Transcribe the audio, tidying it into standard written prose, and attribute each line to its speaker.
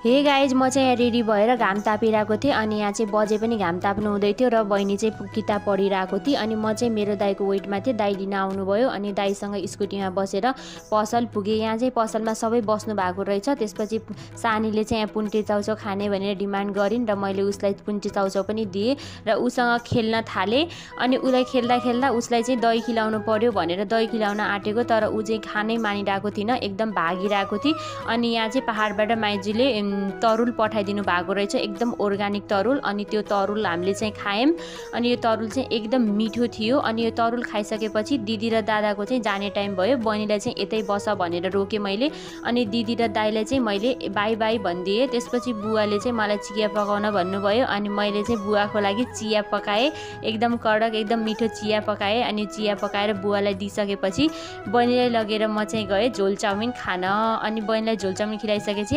Speaker 1: Hey guys, म चाहिँ यहाँ रेडी भएर घाम तापिरहेको थिएँ अनि यहाँ चाहिँ बजे पनि घाम ताप्नु हुँदै थियो र बहिनी चाहिँ किताब पढिरहेको थिएँ। अनि म चाहिँ मेरो दाइको वेटमा थिएँ। दाइ लिन आउनुभयो अनि दाइसँग स्कुटीमा बसेर पसल पुगेँ। यहाँ चाहिँ पसलमा सबै बस्नु भएको रहेछ। त्यसपछि सानीले चाहिँ यहाँ पुन्टे चाउचाउ खाने भनेर डिमान्ड गरिन् र मैले उसलाई पुन्टे चाउचाउ पनि दिएँ र उसँग खेल्न थालेँ। अनि उसलाई खेल्दा खेल्दा उसलाई चाहिँ दही खिलाउनु पर्यो भनेर दही खिलाउन आँटेको, तर ऊ चाहिँ खानै मानिरहेको थिएन, एकदम भागिरहेको थिएँ। अनि यहाँ चाहिँ पहाडबाट माइजूले तरुल पठाइदिनु भएको रहेछ, एकदम अर्ग्यानिक तरुल। अनि त्यो तरुल हामीले चाहिँ खायौँ अनि यो तरुल चाहिँ एकदम मिठो थियो। अनि यो तरुल खाइसकेपछि दिदी र दादाको चाहिँ जाने टाइम भयो। बहिनीलाई चाहिँ यतै बस भनेर रोकेँ मैले। अनि दिदी र दाइलाई चाहिँ मैले बाई बाई भनिदिएँ। त्यसपछि बुवाले चाहिँ मलाई चिया पकाउन भन्नुभयो अनि मैले चाहिँ बुवाको लागि चिया पकाएँ, एकदम कडक एकदम मिठो चिया पकाएँ। अनि चिया पकाएर बुवालाई दिइसकेपछि बहिनीलाई लगेर म चाहिँ गएँ झोल चाउमिन खान। अनि बहिनीलाई झोल चाउमिन खिलाइसकेपछि